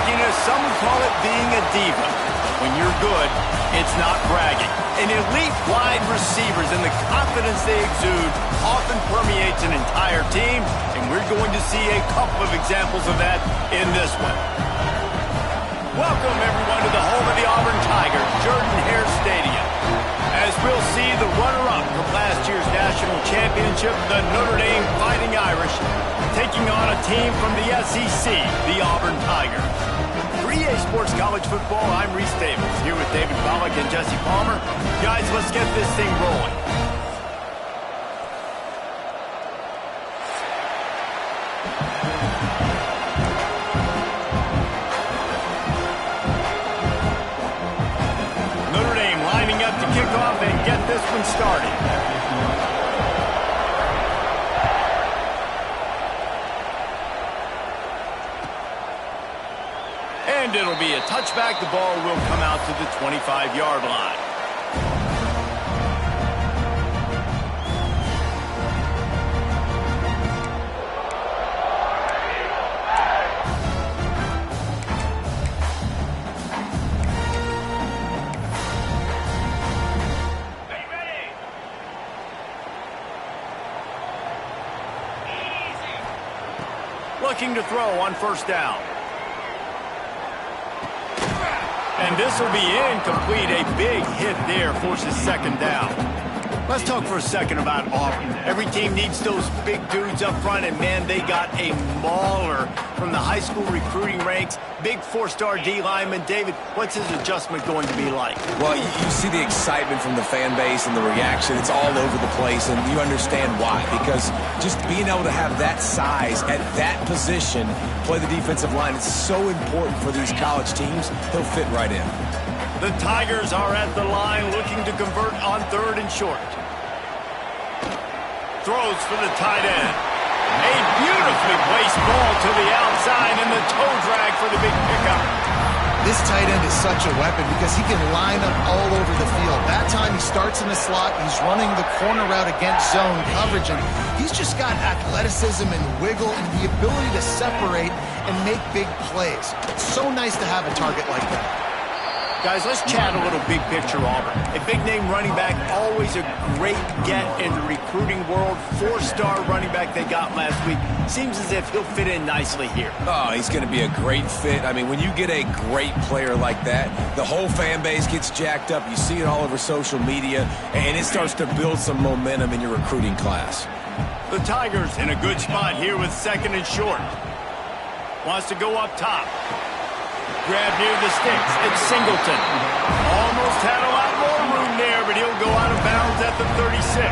cockiness, some would call it being a diva. When you're good, it's not bragging. And elite wide receivers and the confidence they exude often permeates an entire team, and we're going to see a couple of examples of that in this one. Welcome, everyone, to the home of the Auburn Tigers, Jordan-Hare Stadium. As we'll see the runner-up from last year's national championship, the Notre Dame Fighting Irish, taking on a team from the SEC, the Auburn Tigers. For EA Sports College Football, I'm Reese Davis, here with David Pollack and Jesse Palmer. Guys, let's get this thing rolling. Notre Dame lining up to kick off and get this one started. And it'll be a touchback. The ball will come out to the 25-yard line. Looking to throw on first down. And this will be incomplete. A big hit there forces second down. Let's talk for a second about Auburn. Every team needs those big dudes up front, and man, they got a mauler from the high school recruiting ranks. Big four-star D lineman. David, what's his adjustment going to be like? Well, you see the excitement from the fan base and the reaction. It's all over the place, and you understand why. Because just being able to have that size at that position, play the defensive line, it's so important for these college teams. He'll fit right in. The Tigers are at the line looking to convert on third and short. Throws for the tight end. A beautifully placed ball to the outside and the toe drag for the big pickup. This tight end is such a weapon because he can line up all over the field. That time he starts in the slot, he's running the corner route against zone coverage, and he's just got athleticism and wiggle and the ability to separate and make big plays. It's so nice to have a target like that. Guys, let's chat a little big picture Auburn. A big-name running back, always a great get in the recruiting world. Four-star running back they got last week. Seems as if he'll fit in nicely here. Oh, he's going to be a great fit. I mean, when you get a great player like that, the whole fan base gets jacked up. You see it all over social media, and it starts to build some momentum in your recruiting class. The Tigers in a good spot here with second and short. Wants to go up top. Grab near the sticks. It's Singleton. Almost had a lot more room there, but he'll go out of bounds at the 36.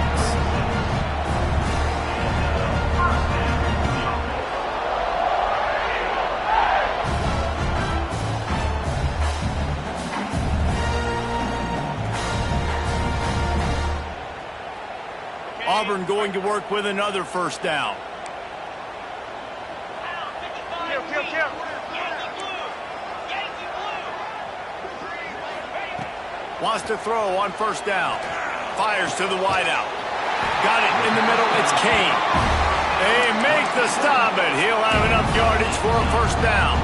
Auburn going to work with another first down. Wants to throw on first down. Fires to the wideout. Got it in the middle. It's Kane. They make the stop, but he'll have enough yardage for a first down.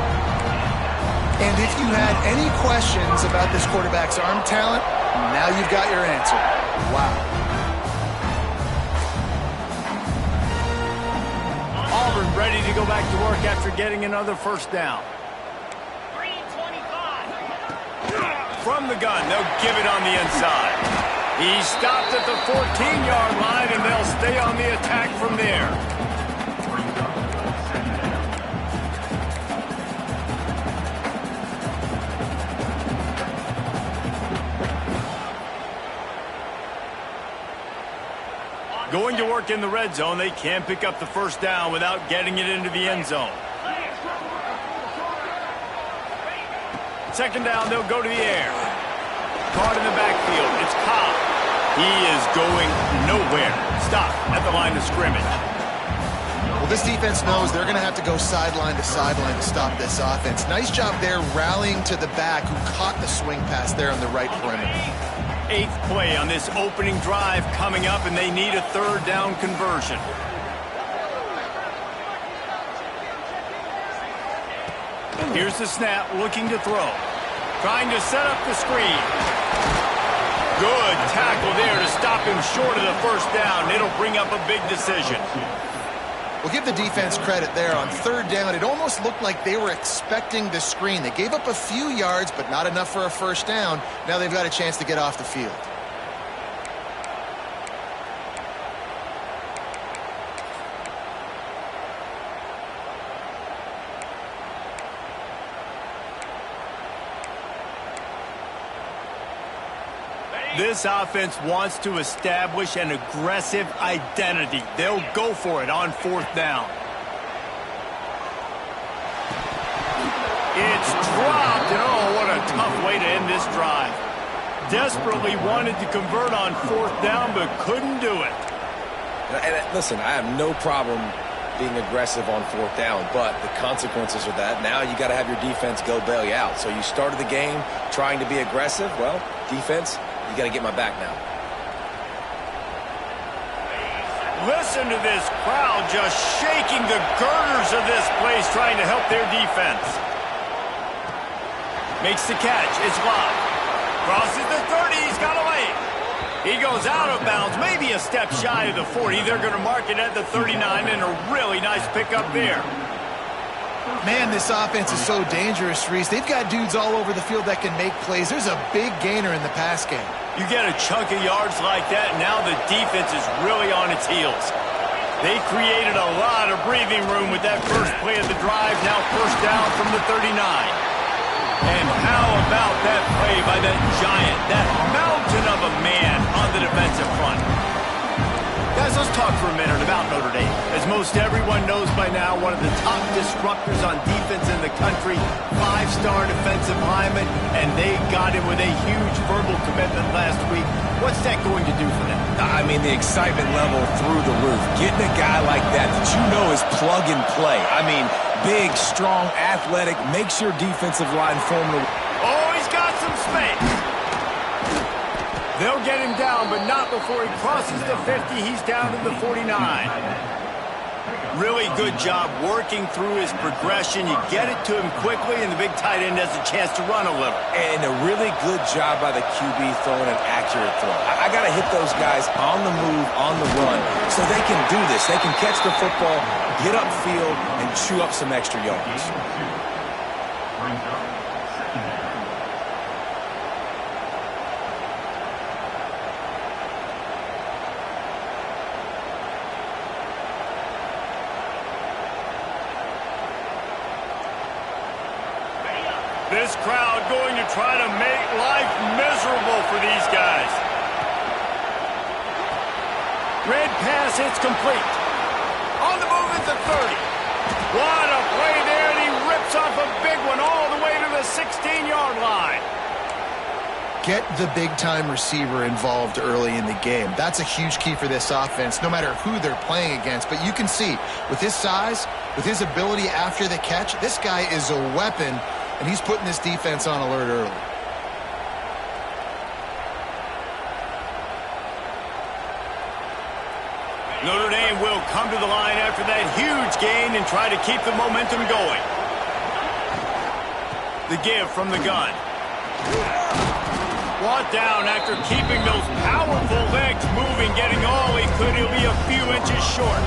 And if you had any questions about this quarterback's arm talent, now you've got your answer. Wow. Auburn ready to go back to work after getting another first down. From the gun, they'll give it on the inside. He stopped at the 14-yard line, and they'll stay on the attack from there. Going to work in the red zone, they can pick up the first down without getting it into the end zone. Second down, they'll go to the air. Caught in the backfield. It's Cobb. He is going nowhere. Stop at the line of scrimmage. Well, this defense knows they're going to have to go sideline to sideline to stop this offense. Nice job there rallying to the back who caught the swing pass there on the right perimeter. Eighth play on this opening drive coming up, and they need a third down conversion. Here's the snap, looking to throw. Trying to set up the screen. Good tackle there to stop him short of the first down. It'll bring up a big decision. We'll give the defense credit there. On third down, it almost looked like they were expecting the screen. They gave up a few yards, but not enough for a first down. Now they've got a chance to get off the field. This offense wants to establish an aggressive identity. They'll go for it on fourth down. It's dropped, and oh, what a tough way to end this drive. Desperately wanted to convert on fourth down, but couldn't do it. And listen, I have no problem being aggressive on fourth down, but the consequences are that now you got to have your defense go bail you out. So you started the game trying to be aggressive. Well, defense, you got to get my back now. Listen to this crowd just shaking the girders of this place trying to help their defense. Makes the catch. It's Love. Crosses the 30. He's got away. He goes out of bounds, maybe a step shy of the 40. They're going to mark it at the 39, and a really nice pickup there. Man, this offense is so dangerous, Reese. They've got dudes all over the field that can make plays. There's a big gainer in the pass game. You get a chunk of yards like that, and now the defense is really on its heels. They created a lot of breathing room with that first play of the drive. Now first down from the 39. And how about that play by that giant, that mountain of a man on the defensive front? Guys, let's talk for a minute about Notre Dame. As most everyone knows by now, one of the top disruptors on defense in the country, five-star defensive lineman, and they got him with a huge verbal commitment last week. What's that going to do for them? I mean, the excitement level through the roof. Getting a guy like that you know is plug and play. I mean, big, strong, athletic, makes your defensive line formidable. Oh, he's got some space. They'll get him down, but not before he crosses the 50. He's down to the 49. Really good job working through his progression. You get it to him quickly, and the big tight end has a chance to run a little. And a really good job by the QB throwing an accurate throw. I got to hit those guys on the move, on the run, so they can do this. They can catch the football, get upfield, and chew up some extra yards. This crowd going to try to make life miserable for these guys. Red pass, it's complete. On the move at the 30. What a play there, and he rips off a big one all the way to the 16-yard line. Get the big-time receiver involved early in the game. That's a huge key for this offense, no matter who they're playing against. But you can see, with his size, with his ability after the catch, this guy is a weapon, and he's putting this defense on alert early. Notre Dame will come to the line after that huge gain and try to keep the momentum going. The give from the gun. Brought down after keeping those powerful legs moving, getting all he could. He'll be a few inches short.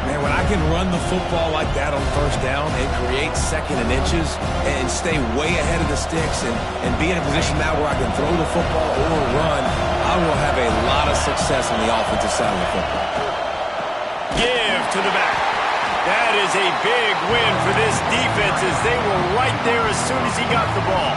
Man, when I can run the football like that on first down and create second and inches and stay way ahead of the sticks and be in a position now where I can throw the football or run, I will have a lot of success on the offensive side of the football. Give to the back. That is a big win for this defense as they were right there as soon as he got the ball.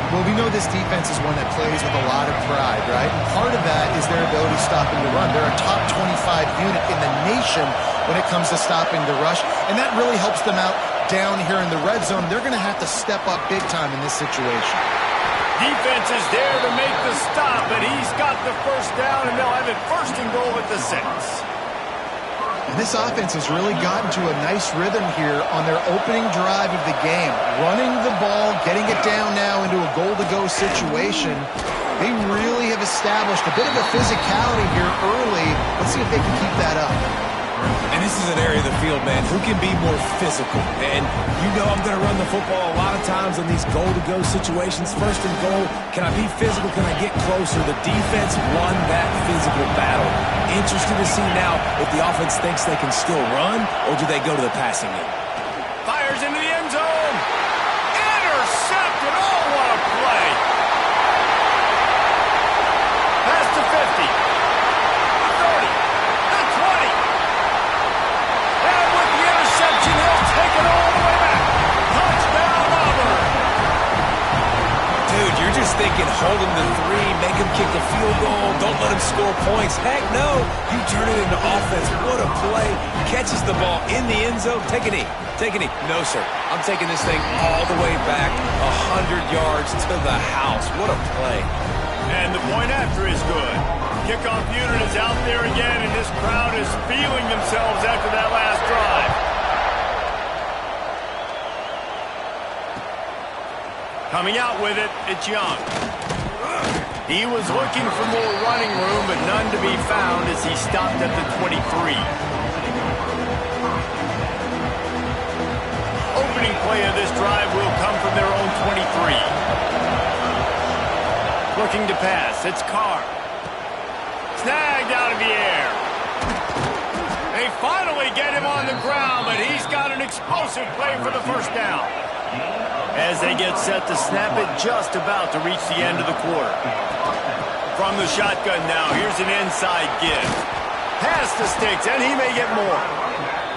Well, we know this defense is one that plays with a lot of pride, right? And part of that is their ability stopping the run. They're a top 25 unit in the nation when it comes to stopping the rush, and that really helps them out down here in the red zone. They're going to have to step up big time in this situation. Defense is there to make the stop, and he's got the first down, and they'll have it first and goal at the 6. And this offense has really gotten to a nice rhythm here on their opening drive of the game. Running the ball, getting it down now into a goal-to-go situation. They really have established a bit of a physicality here early. Let's see if they can keep that up. And this is an area of the field, man, who can be more physical. And you know I'm going to run the football a lot of times in these goal-to-go situations. First and goal, can I be physical? Can I get closer? The defense won that physical battle. Interested to see now if the offense thinks they can still run, or do they go to the passing game? Fires into the end zone. Intercepted. Oh, what a play. Pass to 50. 30. The 20. And with the interception, he'll take it all the way back. Touchdown, Auburn. Dude, you're just thinking hold him to 3, make him kick the field goal, don't let him score points. Heck no. You turn it into offense. What a play. Catches the ball in the end zone. Take a knee. Take a knee. No, sir. I'm taking this thing all the way back 100 yards to the house. What a play. And the point after is good. Kickoff unit is out there again, and this crowd is feeling themselves after that last drive. Coming out with it, it's Young. He was looking for more running room, but none to be found as he stopped at the 23. Opening play of this drive will come from their own 23. Looking to pass, it's Carr. Snagged out of the air. They finally get him on the ground, but he's got an explosive play for the first down. As they get set to snap it, just about to reach the end of the quarter. From the shotgun now, here's an inside give. Pass to Sticks, and he may get more.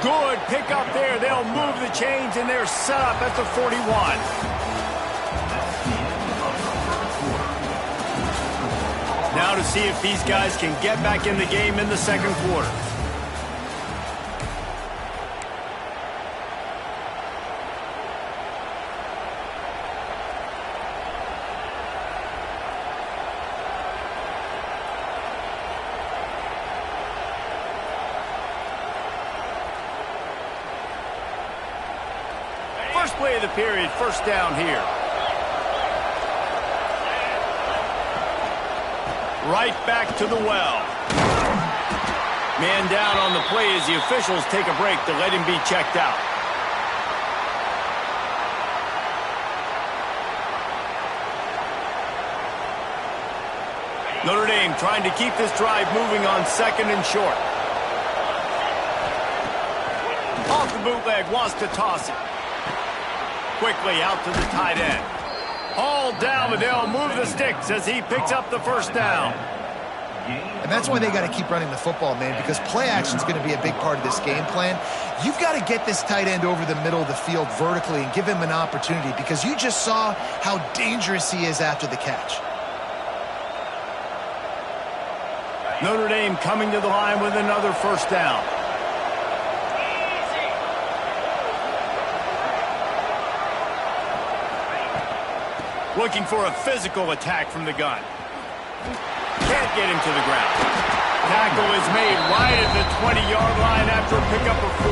Good pick up there. They'll move the chains, and they're set up at the 41. Now to see if these guys can get back in the game in the second quarter. First play of the period, first down here. Right back to the well. Man down on the play as the officials take a break to let him be checked out. Notre Dame trying to keep this drive moving on second and short. Off the bootleg, wants to toss it. Quickly out to the tight end. Hauled down, but they'll move the sticks as he picks up the first down. And that's why they got to keep running the football, man, because play action is going to be a big part of this game plan. You've got to get this tight end over the middle of the field vertically and give him an opportunity, because you just saw how dangerous he is after the catch. Notre Dame coming to the line with another first down. Looking for a physical attack from the gun. Can't get him to the ground. Tackle is made right at the 20-yard line after a pickup of 4.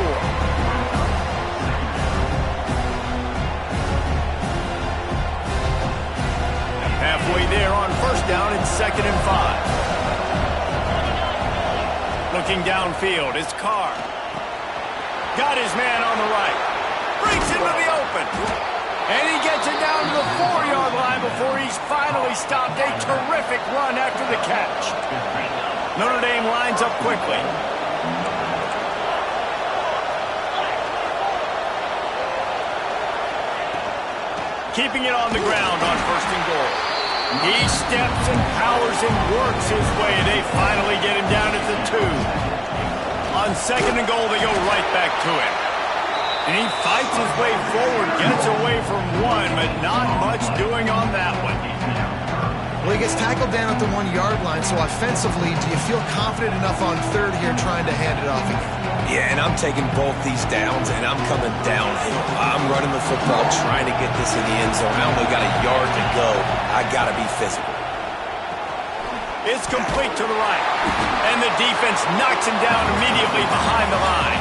Halfway there on first down, it's 2nd and 5. Looking downfield, it's Carr. Got his man on the right. Breaks into the open. And he gets it down to the 4-yard line before he's finally stopped. A terrific run after the catch. Notre Dame lines up quickly. Keeping it on the ground on first and goal. He steps and powers and works his way. They finally get him down at the 2. On second and goal, they go right back to him. And he fights his way forward, gets away from 1, but not much doing on that one. Well, he gets tackled down at the 1-yard line, so offensively, do you feel confident enough on third here trying to hand it off again? Yeah, and I'm taking both these downs, and I'm coming downhill. I'm running the football, trying to get this in the end zone. I only got a yard to go. I got to be physical. It's complete to the right, and the defense knocks him down immediately behind the line.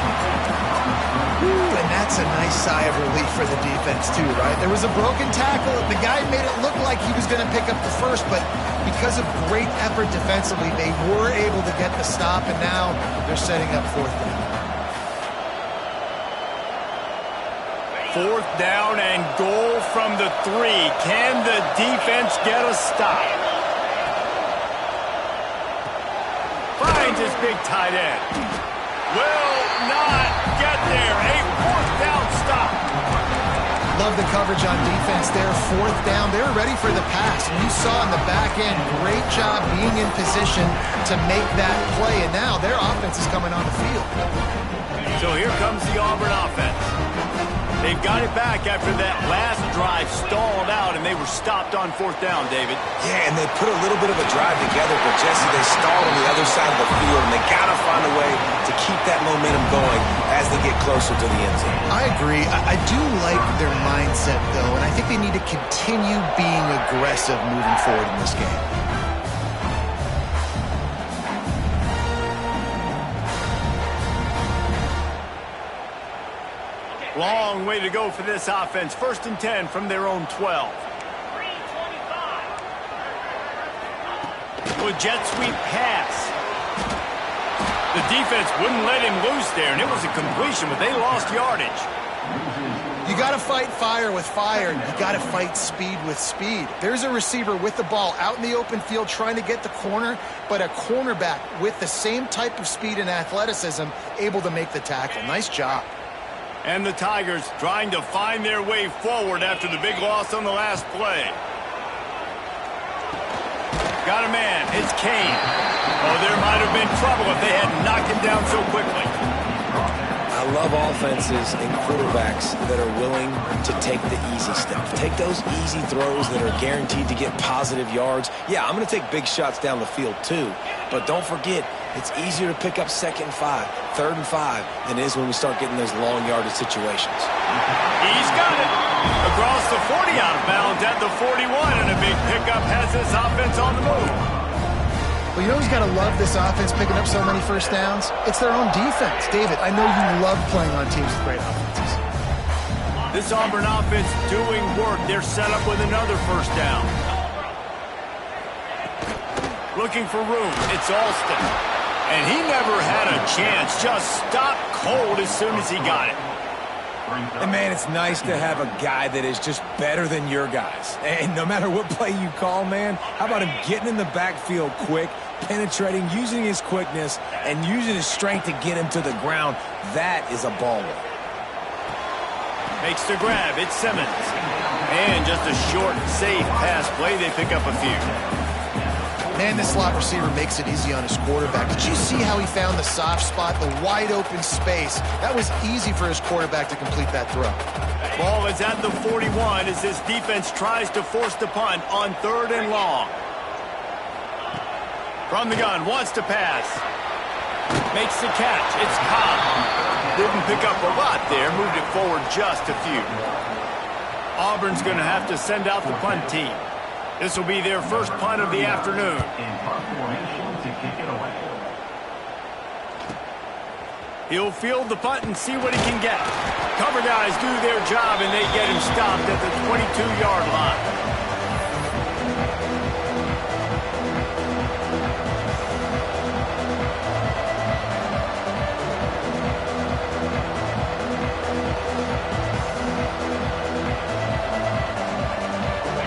And that's a nice sigh of relief for the defense, too, right? There was a broken tackle. The guy made it look like he was going to pick up the first, but because of great effort defensively, they were able to get the stop, and now they're setting up fourth down. 4th down and goal from the 3. Can the defense get a stop? Finds his big tight end. Will not get there. A 4th down stop. Love the coverage on defense there. 4th down. They were ready for the pass. And you saw in the back end, great job being in position to make that play. And now their offense is coming on the field. So here comes the Auburn offense. They've got it back after that last drive stalled out, and they were stopped on 4th down, David. Yeah, and they put a little bit of a drive together, but Jesse, they stalled on the other side of the field, and they got to find a way to keep that momentum going as they get closer to the end zone. I agree. I do like their mindset, though, and I think they need to continue being aggressive moving forward in this game. Long way to go for this offense. 1st and 10 from their own 12. With jet sweep pass. The defense wouldn't let him loose there, and it was a completion, but they lost yardage. You got to fight fire with fire. You got to fight speed with speed. There's a receiver with the ball out in the open field trying to get the corner, but a cornerback with the same type of speed and athleticism able to make the tackle. Nice job. And the Tigers trying to find their way forward after the big loss on the last play. Got a man. It's Kane. Oh, there might have been trouble if they hadn't knocked him down so quickly. I love offenses and quarterbacks that are willing to take the easy stuff. Take those easy throws that are guaranteed to get positive yards. Yeah, I'm going to take big shots down the field too, but don't forget, it's easier to pick up 2nd and 5, 3rd and 5 than it is when we start getting those long yardage situations. He's got it. Across the 40 out of bounds at the 41, and a big pickup has this offense on the move. Well, you know who's got to love this offense picking up so many 1st downs? It's their own defense. David, I know you love playing on teams with great offenses. This Auburn offense doing work. They're set up with another 1st down. Looking for room. It's Alston. And he never had a chance. Just stopped cold as soon as he got it. And, man, it's nice to have a guy that is just better than your guys. And no matter what play you call, man, how about him getting in the backfield quick, penetrating, using his quickness, and using his strength to get him to the ground. That is a baller. Makes the grab. It's Simmons. And just a short, safe pass play. They pick up a few. Man, this slot receiver makes it easy on his quarterback. Did you see how he found the soft spot, the wide open space? That was easy for his quarterback to complete that throw. Ball is at the 41 as this defense tries to force the punt on 3rd and long. From the gun, wants to pass. Makes the catch. It's Cobb. Didn't pick up a lot there. Moved it forward just a few. Auburn's going to have to send out the punt team. This will be their first punt of the afternoon. He'll field the punt and see what he can get. Cover guys do their job, and they get him stopped at the 22-yard line.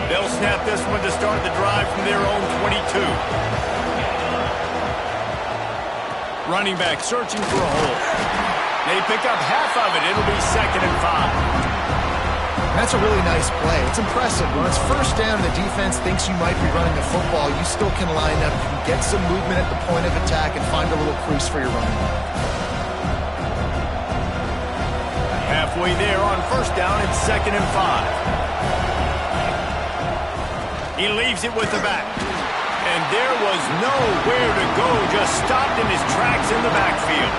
They'll snap this one to start the drive from their own 22. Running back searching for a hole. They pick up half of it. It'll be 2nd and 5. That's a really nice play. It's impressive. When it's 1st down and the defense thinks you might be running the football, you still can line up. You can get some movement at the point of attack and find a little crease for your running back. Halfway there on 1st down, it's 2nd and 5. He leaves it with the back. And there was nowhere to go, just stopped in his tracks in the backfield.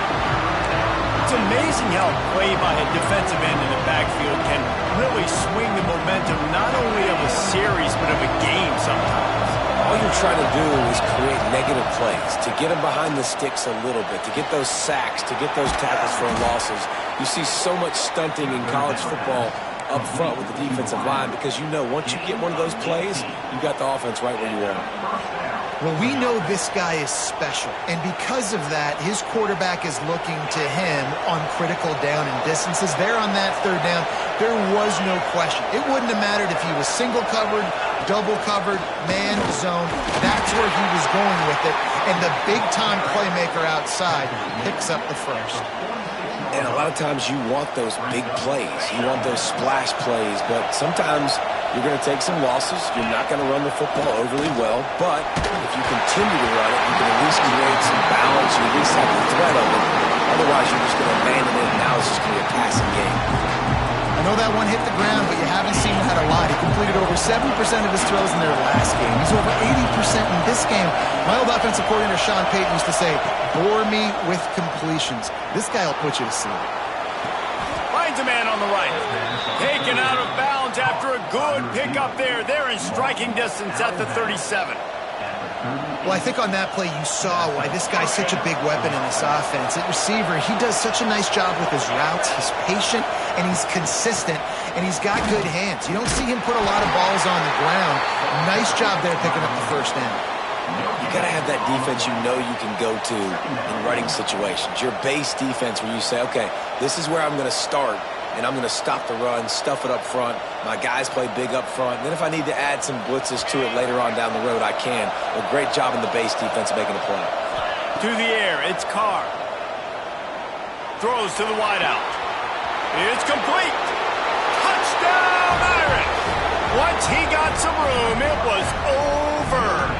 It's amazing how a play by a defensive end in the backfield can really swing the momentum not only of a series, but of a game sometimes. All you're trying to do is create negative plays, to get them behind the sticks a little bit, to get those sacks, to get those tackles for losses. You see so much stunting in college football up front with the defensive line because you know once you get one of those plays, you got the offense right where you want it. Well, we know this guy is special, and because of that, his quarterback is looking to him on critical down and distances. There on that third down, there was no question. It wouldn't have mattered if he was single covered, double covered, man, zone. That's where he was going with it, and the big-time playmaker outside picks up the first. And a lot of times you want those big plays. You want those splash plays, but sometimes you're going to take some losses. You're not going to run the football overly well, but if you continue to run it, you can at least create some balance. You at least have the threat of it. Otherwise, you're just going to abandon it, and now it's just going to be a passing game. I know that one hit the ground, but you haven't seen that a lot. He completed over 70% of his throws in their last game. He's over 80% in this game. My old offensive coordinator, Sean Payton, used to say, bore me with completions. This guy will put you to sleep. Finds a man on the right. Taken out of bounds after a good pickup there. They're in striking distance at the 37. Well, I think on that play you saw why this guy's such a big weapon in this offense. At receiver, he does such a nice job with his routes. He's patient, and he's consistent, and he's got good hands. You don't see him put a lot of balls on the ground. Nice job there picking up the first down. You got to have that defense you know you can go to in running situations. Your base defense where you say, okay, this is where I'm going to start, and I'm going to stop the run, stuff it up front. My guys play big up front. And then if I need to add some blitzes to it later on down the road, I can. A great job in the base defense making a play. To the air, it's Carr. Throws to the wideout. It's complete. Touchdown, Irish. Once he got some room, it was over.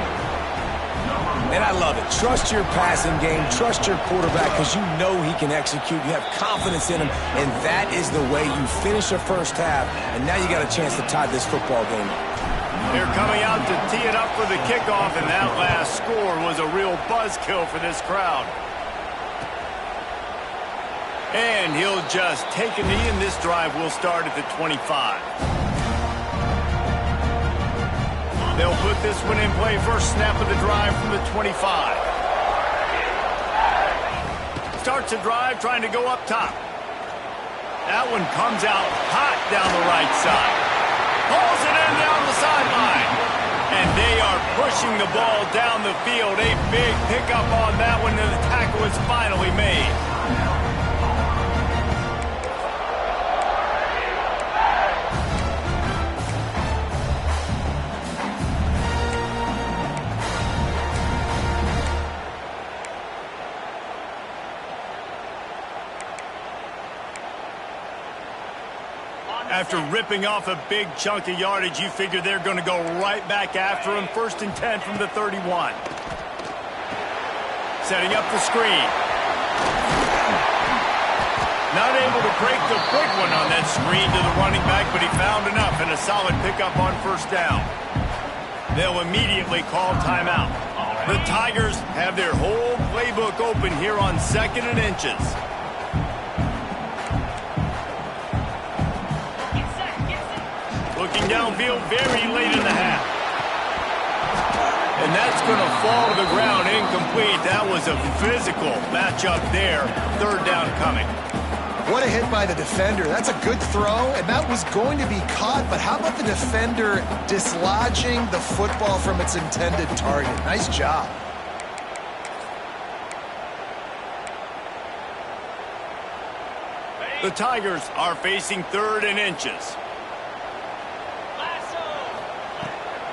And I love it. Trust your passing game. Trust your quarterback because you know he can execute. You have confidence in him, and that is the way you finish a first half. And now you got a chance to tie this football game. They're coming out to tee it up for the kickoff, and that last score was a real buzzkill for this crowd. And he'll just take a knee, and this drive will start at the 25. They'll put this one in play. First snap of the drive from the 25. Starts a drive trying to go up top. That one comes out hot down the right side. Pulls it in down the sideline. And they are pushing the ball down the field. A big pickup on that one, and the tackle is finally made. After ripping off a big chunk of yardage, you figure they're going to go right back after him. 1st and 10 from the 31. Setting up the screen. Not able to break the big one on that screen to the running back, but he found enough and a solid pickup on first down. They'll immediately call timeout. The Tigers have their whole playbook open here on 2nd and inches. Looking downfield very late in the half. And that's going to fall to the ground incomplete. That was a physical matchup there. 3rd down coming. What a hit by the defender. That's a good throw, and that was going to be caught, but how about the defender dislodging the football from its intended target? Nice job. The Tigers are facing 3rd and inches.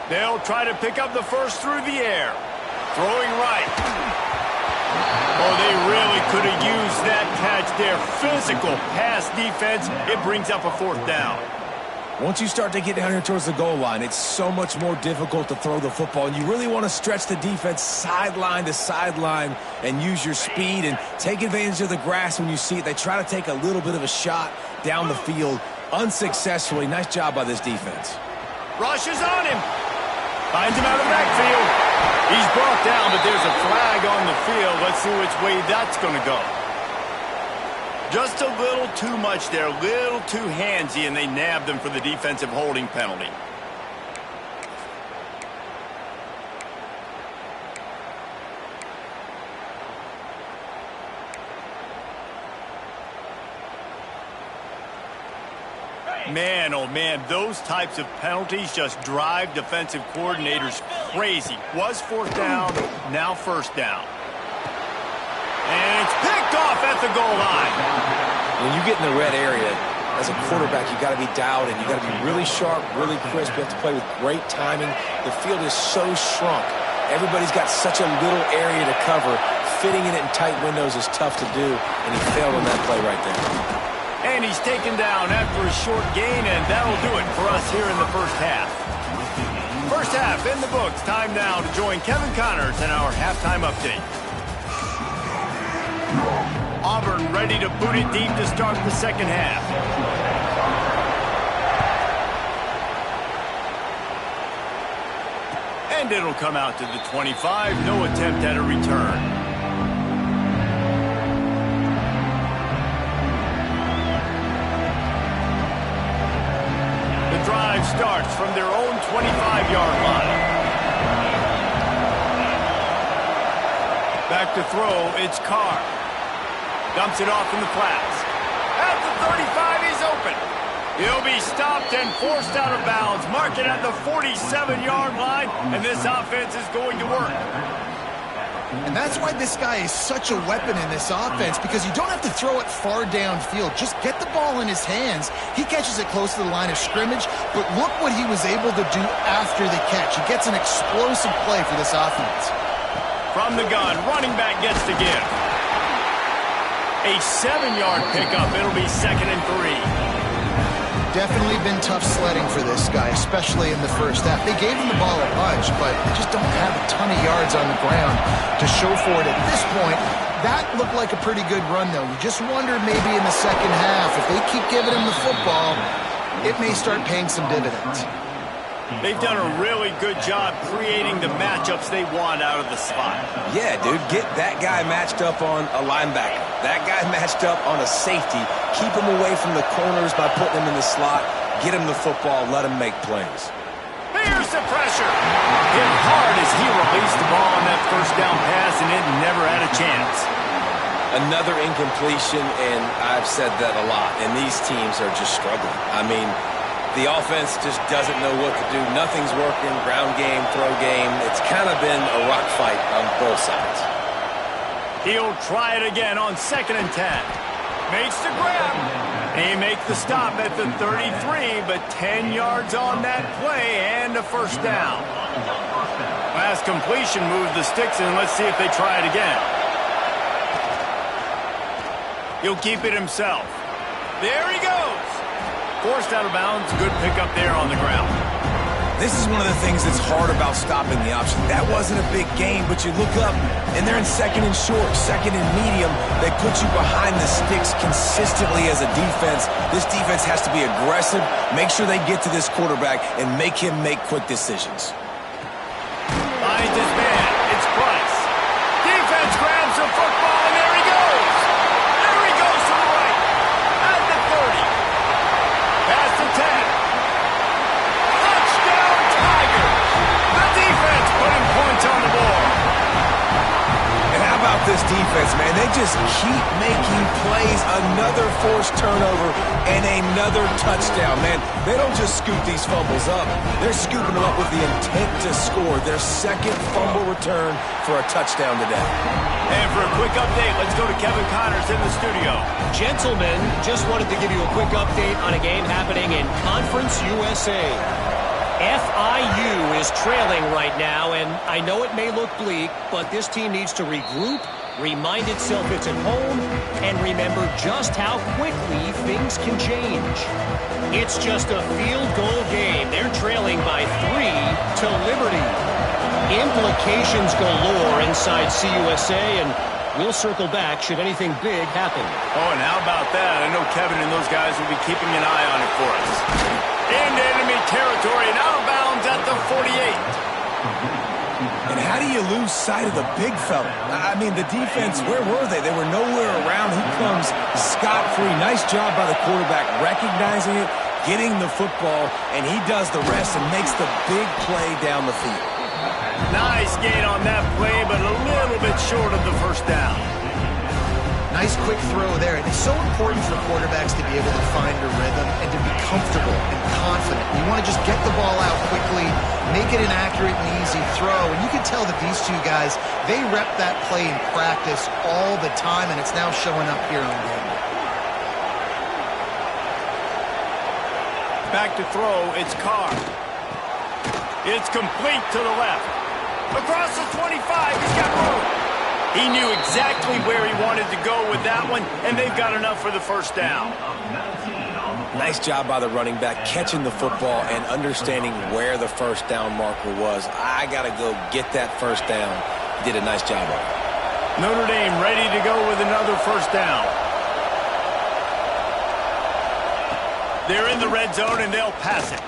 They'll try to pick up the first through the air. Throwing right. Oh, they really could have used that catch there. Physical pass defense. It brings up a 4th down. Once you start to get down here towards the goal line, it's so much more difficult to throw the football. And you really want to stretch the defense sideline to sideline and use your speed and take advantage of the grass when you see it. They try to take a little bit of a shot down the field unsuccessfully. Nice job by this defense. Rushes on him. Finds him out of the backfield. He's brought down, but there's a flag on the field. Let's see which way that's going to go. Just a little too much there, a little too handsy, and they nabbed him for the defensive holding penalty. Man, oh man, those types of penalties just drive defensive coordinators crazy. Was fourth down, now first down. And it's picked off at the goal line. When you get in the red area, as a quarterback, you got to be dialed in. You got to be really sharp, really crisp. You have to play with great timing. The field is so shrunk. Everybody's got such a little area to cover. Fitting it in tight windows is tough to do, and he failed on that play right there. And he's taken down after a short gain, and that'll do it for us here in the first half. First half in the books. Time now to join Kevin Connors in our halftime update. Auburn ready to boot it deep to start the second half. And it'll come out to the 25. No attempt at a return. The drive starts from their own 25-yard line. Back to throw, it's Carr. Dumps it off in the flats. At the 35, he's open. He'll be stopped and forced out of bounds. Mark it at the 47-yard line, and this offense is going to work. And that's why this guy is such a weapon in this offense, because you don't have to throw it far downfield. Just get the ball in his hands. He catches it close to the line of scrimmage, but look what he was able to do after the catch. He gets an explosive play for this offense. From the gun, running back gets to give. A 7-yard pickup. It'll be 2nd and 3. Definitely been tough sledding for this guy, especially in the first half. They gave him the ball a bunch, but they just don't have a ton of yards on the ground to show for it at this point. That looked like a pretty good run, though. You just wonder maybe in the second half, if they keep giving him the football, it may start paying some dividends. They've done a really good job creating the matchups they want out of the spot. Yeah, dude, get that guy matched up on a linebacker. That guy matched up on a safety. Keep him away from the corners by putting him in the slot. Get him the football. Let him make plays. Here's the pressure. Hit hard as he released the ball on that first down pass, and it never had a chance. Another incompletion, and I've said that a lot, and these teams are just struggling. I mean, the offense just doesn't know what to do. Nothing's working. Ground game, throw game. It's kind of been a rock fight on both sides. He'll try it again on 2nd and 10. Makes the grab. He makes the stop at the 33, but 10 yards on that play and a first down. Last completion moved the sticks, and let's see if they try it again. He'll keep it himself. There he goes. Forced out of bounds. Good pickup there on the ground. This is one of the things that's hard about stopping the option. That wasn't a big gain, but you look up, and they're in 2nd and short, 2nd and medium. They put you behind the sticks consistently as a defense. This defense has to be aggressive, make sure they get to this quarterback, and make him make quick decisions. Finds his man. It's Price. Defense grabs the football, and there he goes. There he goes to the right. At the 30. Past the 10. Putting points on the board. And how about this defense, man? They just keep making plays. Another forced turnover and another touchdown, man. They don't just scoop these fumbles up. They're scooping them up with the intent to score. Their 2nd fumble return for a touchdown today. And for a quick update, let's go to Kevin Connors in the studio. Gentlemen, just wanted to give you a quick update on a game happening in Conference USA. FIU is trailing right now, and I know it may look bleak, but this team needs to regroup, remind itself it's at home, and remember just how quickly things can change. It's just a field goal game. They're trailing by 3 to Liberty. Implications galore inside CUSA, and we'll circle back should anything big happen. Oh, and how about that? I know Kevin and those guys will be keeping an eye on it for us. Into enemy territory and out of bounds at the 48. And how do you lose sight of the big fella? I mean, the defense, where were they? They were nowhere around. He comes scot-free. Nice job by the quarterback recognizing it, getting the football, and he does the rest and makes the big play down the field. Nice gain on that play, but a little bit short of the first down. Nice quick throw there. And it's so important for quarterbacks to be able to find a rhythm and to be comfortable and confident. You want to just get the ball out quickly, make it an accurate and easy throw. And you can tell that these two guys, they rep that play in practice all the time, and it's now showing up here on game day. Back to throw, it's Carr. It's complete to the left. Across the 25, he's got room. He knew exactly where he wanted to go with that one, and they've got enough for the first down. Nice job by the running back, catching the football and understanding where the first down marker was. I got to go get that first down. He did a nice job of it. Notre Dame ready to go with another first down. They're in the red zone, and they'll pass it.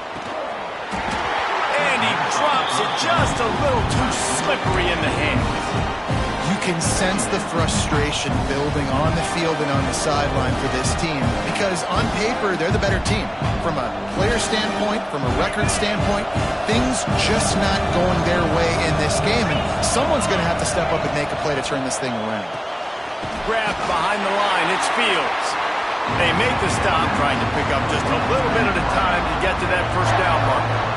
And he drops it just a little too slippery in the hands. You can sense the frustration building on the field and on the sideline for this team because on paper, they're the better team. From a player standpoint, from a record standpoint, things just not going their way in this game, and someone's going to have to step up and make a play to turn this thing around. Grabbed behind the line, it's Fields. They make the stop, trying to pick up just a little bit at a time to get to that first down marker.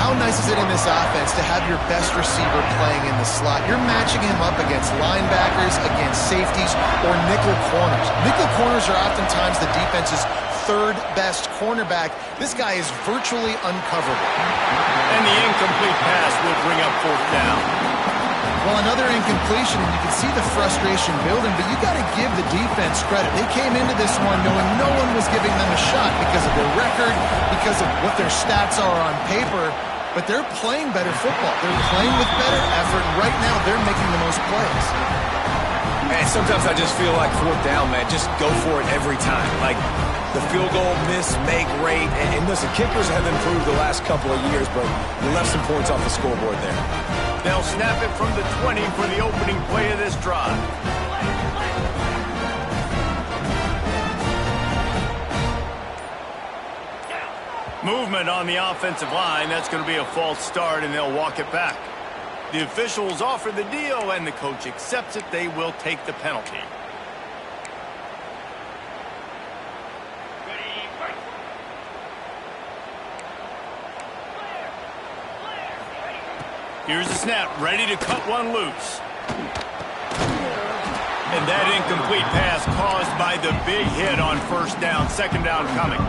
How nice is it in this offense to have your best receiver playing in the slot? You're matching him up against linebackers, against safeties, or nickel corners. Nickel corners are oftentimes the defense's third best cornerback. This guy is virtually uncoverable. And the incomplete pass will bring up fourth down. Well, another incompletion, and you can see the frustration building, but you got to give the defense credit. They came into this one knowing no one was giving them a shot because of their record, because of what their stats are on paper, but they're playing better football. They're playing with better effort, and right now they're making the most plays. Man, sometimes I just feel like fourth down, man, just go for it every time. Like the field goal miss, make rate, and listen, kickers have improved the last couple of years, but you left some points off the scoreboard there. They'll snap it from the 20 for the opening play of this drive. Movement on the offensive line. That's going to be a false start, and they'll walk it back. The officials offer the deal, and the coach accepts it. They will take the penalty. Here's the snap, ready to cut one loose. And that incomplete pass caused by the big hit on first down, second down coming.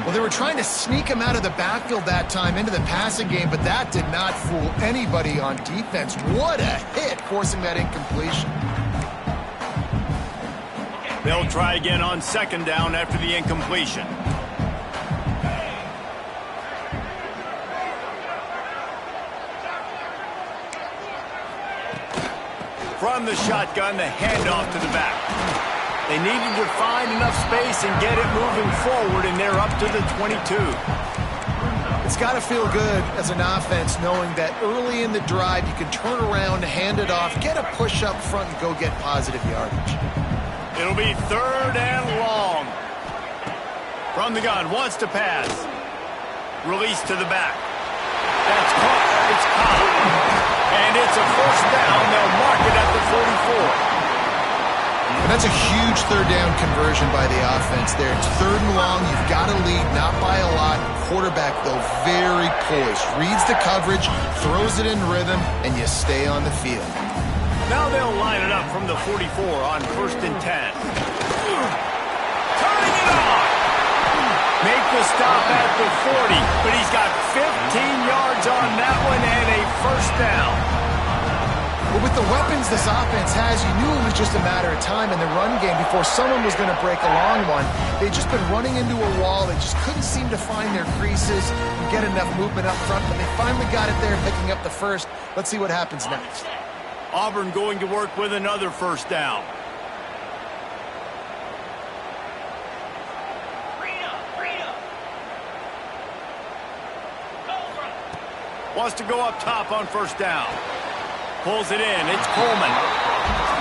Well, they were trying to sneak him out of the backfield that time into the passing game, but that did not fool anybody on defense. What a hit, forcing that incompletion. They'll try again on second down after the incompletion. From the shotgun, the handoff to the back. They needed to find enough space and get it moving forward, and they're up to the 22. It's got to feel good as an offense knowing that early in the drive you can turn around, hand it off, get a push up front, and go get positive yardage. It'll be third and long. From the gun, wants to pass. Release to the back. That's caught. It's caught. And it's a first down. They'll mark it at the 44. And that's a huge third down conversion by the offense there. It's third and long. You've got to lead, not by a lot. Quarterback, though, very poised. Reads the coverage, throws it in rhythm, and you stay on the field. Now they'll line it up from the 44 on first and 10. Turning it on. Make the stop at the 40, but he's got 15 yards on that one and a first down. Well, with the weapons this offense has, you knew it was just a matter of time in the run game before someone was going to break a long one. They'd just been running into a wall. They just couldn't seem to find their creases and get enough movement up front, but they finally got it there, picking up the first. Let's see what happens next. Auburn going to work with another first down. Wants to go up top on first down. Pulls it in. It's Coleman.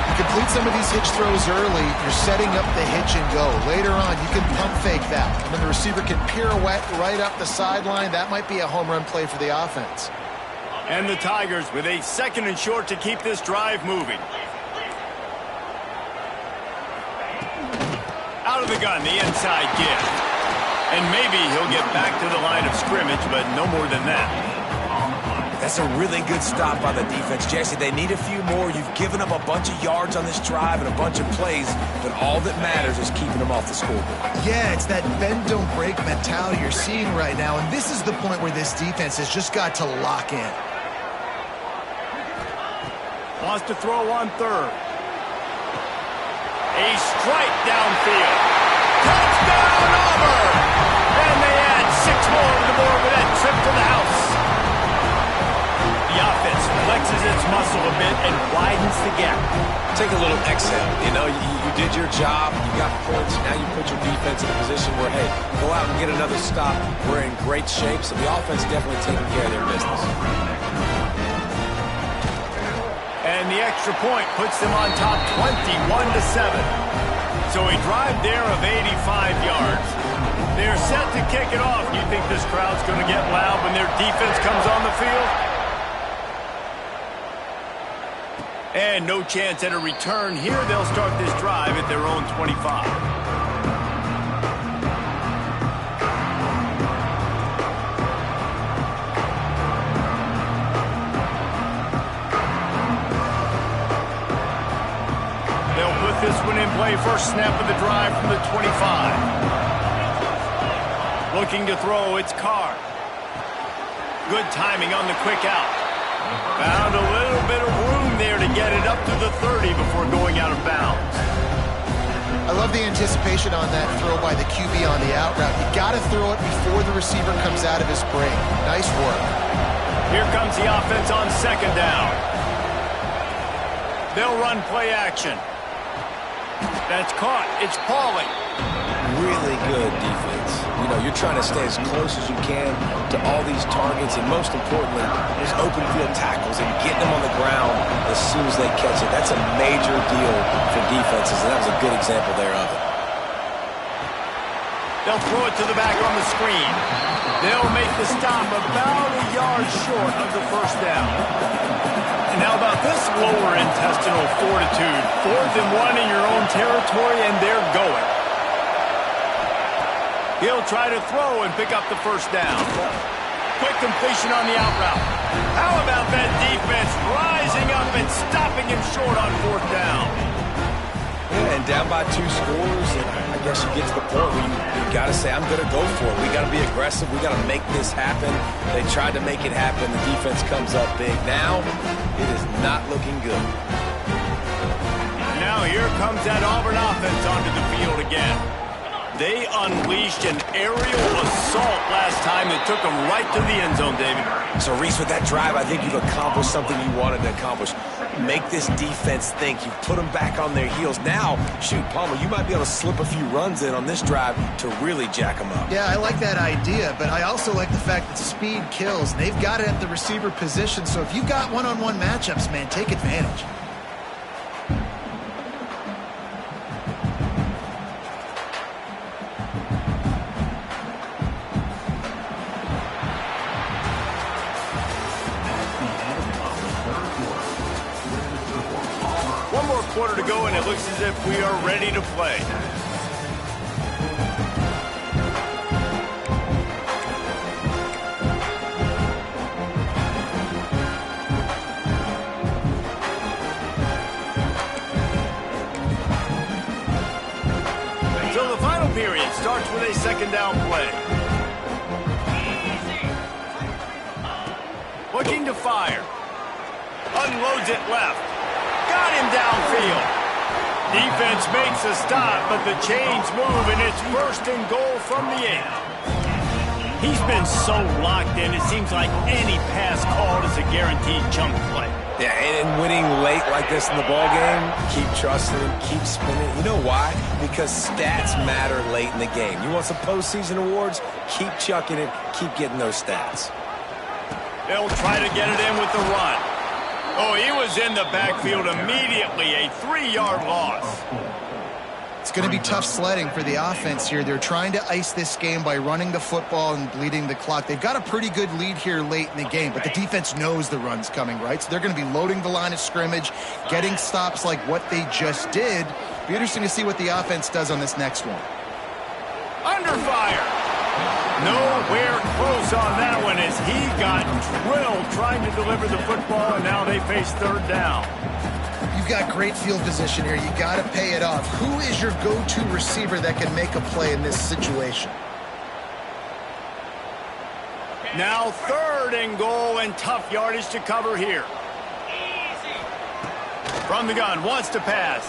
You complete some of these hitch throws early, you're setting up the hitch and go. Later on, you can pump fake that. When the receiver can pirouette right up the sideline, that might be a home run play for the offense. And the Tigers with a second and short to keep this drive moving. Out of the gun, the inside give. And maybe he'll get back to the line of scrimmage, but no more than that. That's a really good stop by the defense, Jesse. They need a few more. You've given up a bunch of yards on this drive and a bunch of plays, but all that matters is keeping them off the scoreboard. Yeah, it's that bend, don't break mentality you're seeing right now, and this is the point where this defense has just got to lock in. Wants to throw on third. A strike downfield. Touchdown, Auburn! And they add 6 more to the board with that trip to the house. The offense flexes its muscle a bit and widens the gap. Take a little exhale. You know, you did your job. You got points. Now you put your defense in a position where, hey, go out and get another stop. We're in great shape, so the offense definitely taking care of their business. And the extra point puts them on top 21-7. So a drive there of 85 yards. They're set to kick it off. You think this crowd's going to get loud when their defense comes on the field? And no chance at a return here. They'll start this drive at their own 25. This one in play, first snap of the drive from the 25. Looking to throw, it's Carr. Good timing on the quick out. Found a little bit of room there to get it up to the 30 before going out of bounds. I love the anticipation on that throw by the QB on the out route. You got to throw it before the receiver comes out of his break. Nice work. Here comes the offense on second down. They'll run play action. That's caught. It's Pauly. Really good defense. You know, you're trying to stay as close as you can to all these targets, and most importantly, those open field tackles and getting them on the ground as soon as they catch it. That's a major deal for defenses, and that was a good example there of it. They'll throw it to the back on the screen. They'll make the stop about a yard short of the first down. And how about this lower intestinal fortitude? 4th and 1 in your own territory, and they're going. He'll try to throw and pick up the first down. Quick completion on the out route. How about that defense rising up and stopping him short on 4th down? Yeah, and down by 2 scores, and I guess you get to the point where you got to say, I'm going to go for it. We got to be aggressive. We got to make this happen. They tried to make it happen. The defense comes up big. Now, it is not looking good. Now here comes that Auburn offense onto the field again. They unleashed an aerial assault last time that took them right to the end zone, David. So, Reese, with that drive, I think you've accomplished something you wanted to accomplish. Make this defense think. You've put them back on their heels. Now, shoot, Palmer, you might be able to slip a few runs in on this drive to really jack them up. Yeah, I like that idea, but I also like the fact that speed kills. They've got it at the receiver position, so if you've got one-on-one matchups, man, take advantage. Quarter to go, and it looks as if we are ready to play. So the final period starts with a second down play. Looking to fire. Unloads it left. Got him downfield. Defense makes a stop, but the chains move, and it's 1st and goal from the 8. He's been so locked in, it seems like any pass called is a guaranteed chunk play. Yeah, and winning late like this in the ball game, keep trusting him, keep spinning. You know why? Because stats matter late in the game. You want some postseason awards? Keep chucking it, keep getting those stats. They'll try to get it in with the run. Oh, he was in the backfield immediately, a 3-yard loss. It's going to be tough sledding for the offense here. They're trying to ice this game by running the football and bleeding the clock. They've got a pretty good lead here late in the game, but the defense knows the run's coming, right? So they're going to be loading the line of scrimmage, getting stops like what they just did. Be interesting to see what the offense does on this next one. Under fire. Nowhere close on that one as he got drilled trying to deliver the football, and now they face third down. You've got great field position here. You got to pay it off. Who is your go-to receiver that can make a play in this situation? Now 3rd and goal and tough yardage to cover here. From the gun, wants to pass.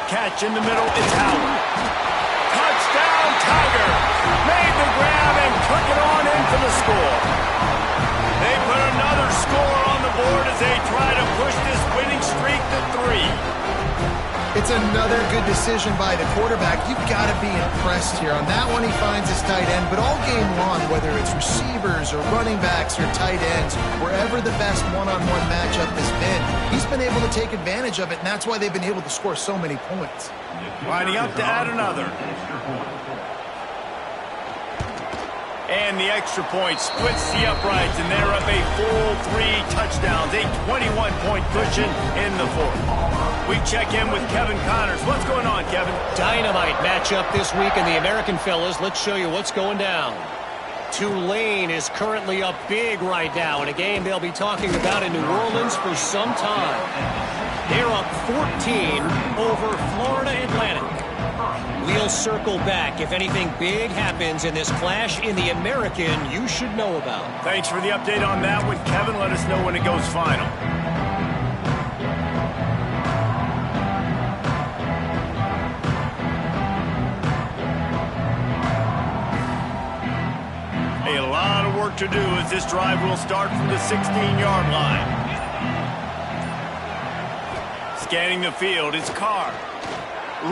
Catch in the middle, it's Howard. Touchdown, Tiger. Made the grab and took it on in for the score. They put another score on the board as they try to push this winning streak to 3. It's another good decision by the quarterback. You've got to be impressed here. On that one, he finds his tight end, but all game long, whether it's receivers or running backs or tight ends, wherever the best one-on-one matchup has been, he's been able to take advantage of it, and that's why they've been able to score so many points. Lining up to add another. And the extra point splits the uprights, and they're up a full 3 touchdowns, a 21-point cushion in the 4th. We check in with Kevin Connors. What's going on, Kevin? Dynamite matchup this week in the American, fellas. Let's show you what's going down. Tulane is currently up big right now in a game they'll be talking about in New Orleans for some time. They're up 14 over Florida Atlantic. We'll circle back if anything big happens in this clash in the American you should know about. Thanks for the update on that one, Kevin. Let us know when it goes final. A lot of work to do as this drive will start from the 16-yard line. Scanning the field, it's Carr.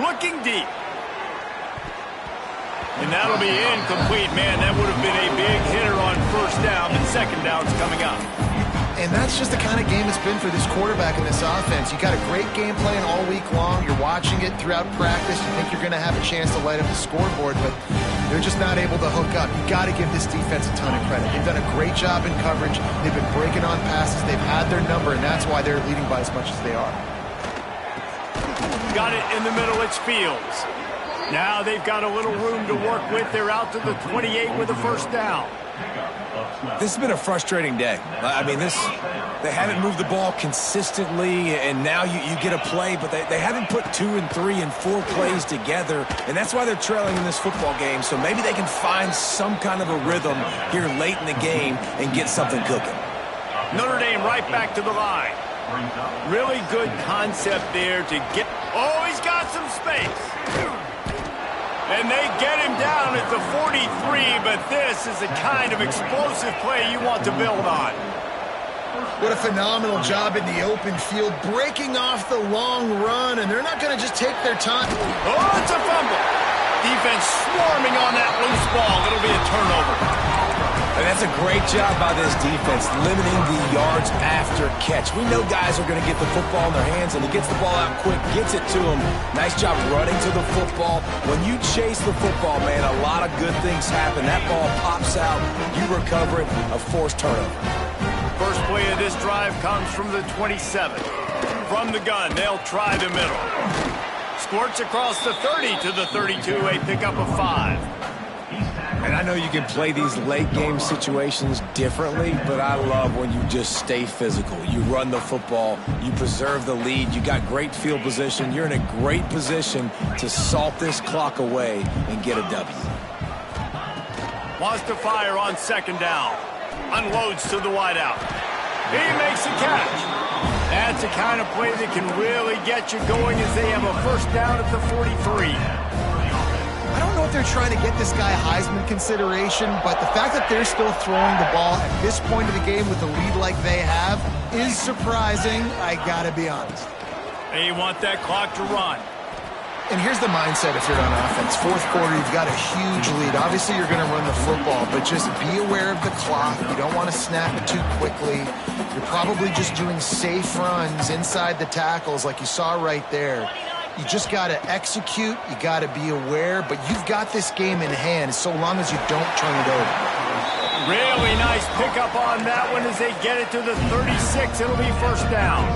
Looking deep. And that'll be incomplete. Man, that would have been a big hitter on 1st down, but 2nd down's coming up. And that's just the kind of game it's been for this quarterback in this offense. You got a great game plan all week long. You're watching it throughout practice. You think you're going to have a chance to light up the scoreboard, but they're just not able to hook up. You got to give this defense a ton of credit. They've done a great job in coverage. They've been breaking on passes. They've had their number, and that's why they're leading by as much as they are. Got it in the middle. It's Fields. Now they've got a little room to work with. They're out to the 28 with a 1st down. This has been a frustrating day. I mean, they haven't moved the ball consistently, and now you get a play, but they haven't put 2 and 3 and 4 plays together, and that's why they're trailing in this football game. So maybe they can find some kind of a rhythm here late in the game and get something cooking. Notre Dame right back to the line. Really good concept there to get. Oh, he's got some space. And they get him down at the 43, but this is the kind of explosive play you want to build on. What a phenomenal job in the open field, breaking off the long run, and they're not going to just take their time. Oh, it's a fumble. Defense swarming on that loose ball. It'll be a turnover. And that's a great job by this defense, limiting the yards after catch. We know guys are going to get the football in their hands, and he gets the ball out quick, gets it to them. Nice job running to the football. When you chase the football, man, a lot of good things happen. That ball pops out, you recover it, a forced turnover. First play of this drive comes from the 27. From the gun, they'll try the middle. Squirts across the 30 to the 32, a pickup of 5. And I know you can play these late-game situations differently, but I love when you just stay physical. You run the football, you preserve the lead, you got great field position. You're in a great position to salt this clock away and get a W. Wants to fire on 2nd down. Unloads to the wideout. He makes a catch. That's the kind of play that can really get you going as they have a 1st down at the 43. I don't know if they're trying to get this guy Heisman consideration, but the fact that they're still throwing the ball at this point of the game with a lead like they have is surprising, I gotta be honest. They want that clock to run. And here's the mindset if you're on offense. 4th quarter, you've got a huge lead. Obviously, you're going to run the football, but just be aware of the clock. You don't want to snap it too quickly. You're probably just doing safe runs inside the tackles like you saw right there. You just got to execute. You got to be aware. But you've got this game in hand so long as you don't turn it over. Really nice pickup on that one as they get it to the 36. It'll be first down.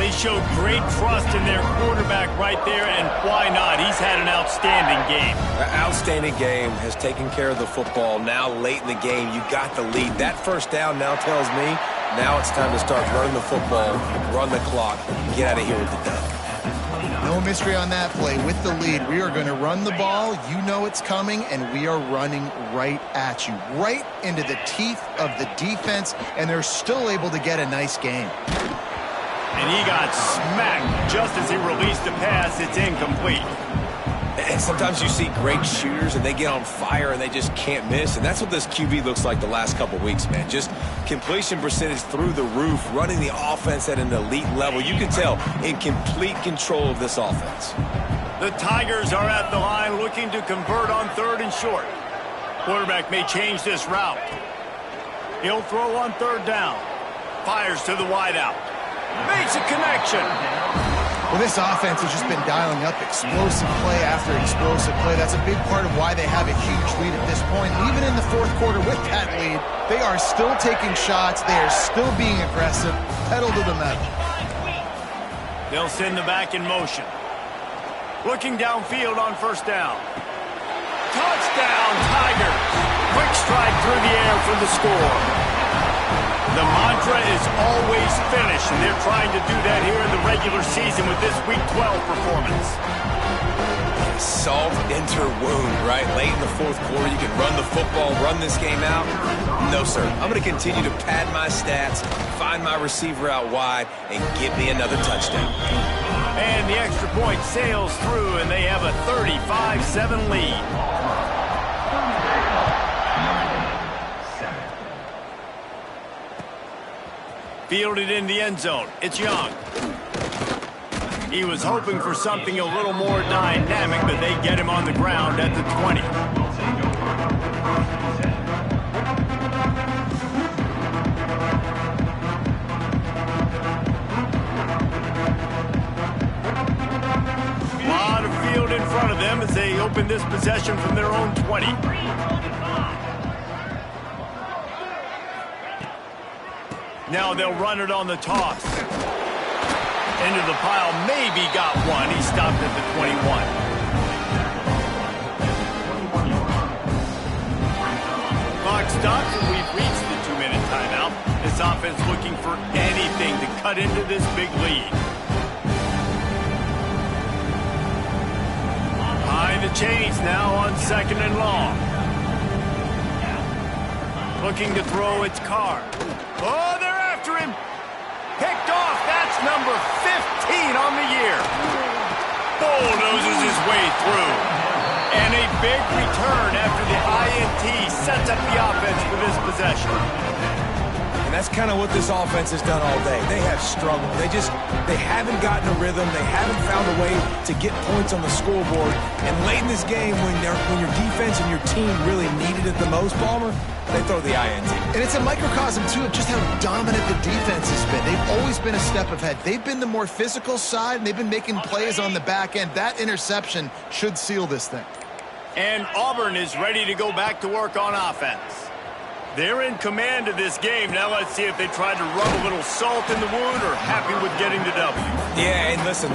They showed great trust in their quarterback right there, and why not? He's had an outstanding game. An outstanding game, has taken care of the football. Now late in the game, you got the lead. That first down now tells me now it's time to start running the football, run the clock, get out of here with the dub. No mystery on that play. With the lead, we are going to run the ball. You know it's coming, and we are running right at you, right into the teeth of the defense, and they're still able to get a nice game. And he got smacked just as he released the pass. It's incomplete. And sometimes you see great shooters, and they get on fire, and they just can't miss. And that's what this QB looks like the last couple weeks, man. Just completion percentage through the roof, running the offense at an elite level. You can tell in complete control of this offense. The Tigers are at the line looking to convert on 3rd and short. Quarterback may change this route. He'll throw on 3rd down. Fires to the wideout. Makes a connection. Well, this offense has just been dialing up explosive play after explosive play. That's a big part of why they have a huge lead at this point. Even in the 4th quarter with that lead, they are still taking shots. They are still being aggressive. Pedal to the metal. They'll send the back in motion. Looking downfield on 1st down. Touchdown, Tigers. Quick strike through the air for the score. The mantra is always finish, and they're trying to do that here in the regular season with this Week 12 performance. Salt enter wound, right? Late in the 4th quarter, you can run the football, run this game out. No, sir. I'm going to continue to pad my stats, find my receiver out wide, and get me another touchdown. And the extra point sails through, and they have a 35-7 lead. Fielded in the end zone. It's Young. He was hoping for something a little more dynamic, but they get him on the ground at the 20. A lot of field in front of them as they open this possession from their own 20. Now they'll run it on the toss. Into the pile, maybe got one. He stopped at the 21. Clock stops, and we've reached the 2-minute timeout. This offense looking for anything to cut into this big lead. Behind the chains now on 2nd and long. Looking to throw its Carr. Oh, they're after him. Picked off. That's number 15 on the year. Bulldozes his way through. And a big return after the INT sets up the offense for this possession. And that's kind of what this offense has done all day. They have struggled. They haven't gotten a rhythm. They haven't found a way to get points on the scoreboard. And late in this game, when your defense and your team really needed it the most, Palmer, they throw the INT. And it's a microcosm, too, of just how dominant the defense has been. They've always been a step ahead. They've been the more physical side, and they've been making plays on the back end. That interception should seal this thing. And Auburn is ready to go back to work on offense. They're in command of this game. Now let's see if they try to rub a little salt in the wound or happy with getting the W. Yeah, and listen,